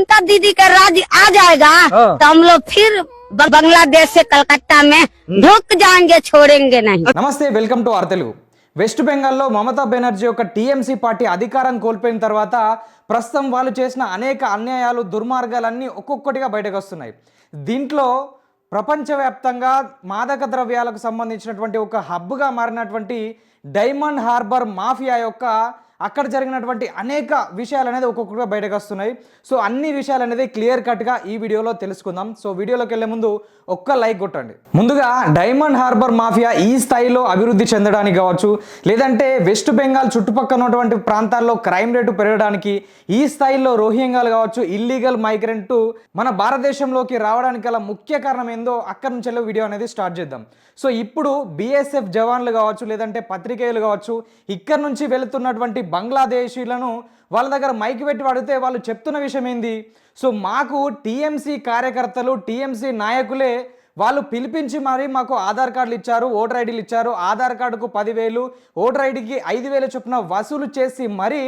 ममता दीदी का राज आ जाएगा तो हम लोग फिर बांग्लादेश से कलकत्ता में ढुक जाएंगे, छोड़ेंगे नहीं। నమస్తే, welcome to our Telugu. West బెంగాల్లో మమతా బెనర్జీ యొక్క టీఎంసీ పార్టీ అధికారం కోల్పోయిన తర్వాత ప్రస్తుతం వాళ్ళు చేసిన అనేక అన్యాయాలు, దుర్మార్గాలన్నీ ఒక్కొక్కటిగా బయటకు వస్తున్నాయి. దీంట్లో ప్రపంచవ్యాప్తంగా మాదక ద్రవ్యాలకు సంబంధించినటువంటి ఒక హబ్గా మారినటువంటి డైమండ్ హార్బర్ మాఫియా యొక్క అక్కడ జరిగినటువంటి అనేక విషయాలు అనేది ఒక్కొక్కటిగా బయటకు వస్తున్నాయి. సో అన్ని విషయాలు అనేది క్లియర్ కట్గా ఈ వీడియోలో తెలుసుకుందాం. సో వీడియోలోకి వెళ్ళే ముందు ఒక్క లైక్ కొట్టండి. ముందుగా డైమండ్ హార్బర్ మాఫియా ఈ స్థాయిలో అభివృద్ధి చెందడానికి కావచ్చు, లేదంటే వెస్ట్ బెంగాల్ చుట్టుపక్కల ఉన్నటువంటి ప్రాంతాల్లో క్రైమ్ రేటు పెరగడానికి, ఈ స్థాయిలో రోహింగ్యాలు కావచ్చు, ఇల్లీగల్ మైగ్రెంట్ మన భారతదేశంలోకి రావడానికి గల ముఖ్య కారణం ఏందో అక్కడి నుంచి వీడియో అనేది స్టార్ట్ చేద్దాం. సో ఇప్పుడు బీఎస్ఎఫ్ జవాన్లు కావచ్చు, లేదంటే పత్రికేయులు కావచ్చు, ఇక్కడ నుంచి వెళుతున్నటువంటి బంగ్లాదేశీలను వాళ్ళ దగ్గర మైక్ పెట్టి అడిగితే వాళ్ళు చెప్తున్న విషయం ఏంది? సో మాకు టీఎంసీ కార్యకర్తలు, టీఎంసీ నాయకులే వాళ్ళు పిలిపించి మరి మాకు ఆధార్ కార్డులు ఇచ్చారు, ఓటర్ ఐడీలు ఇచ్చారు. ఆధార్ కార్డుకు 10,000, ఓటర్ ఐడికి 5,000 చొప్పున వసూలు చేసి మరీ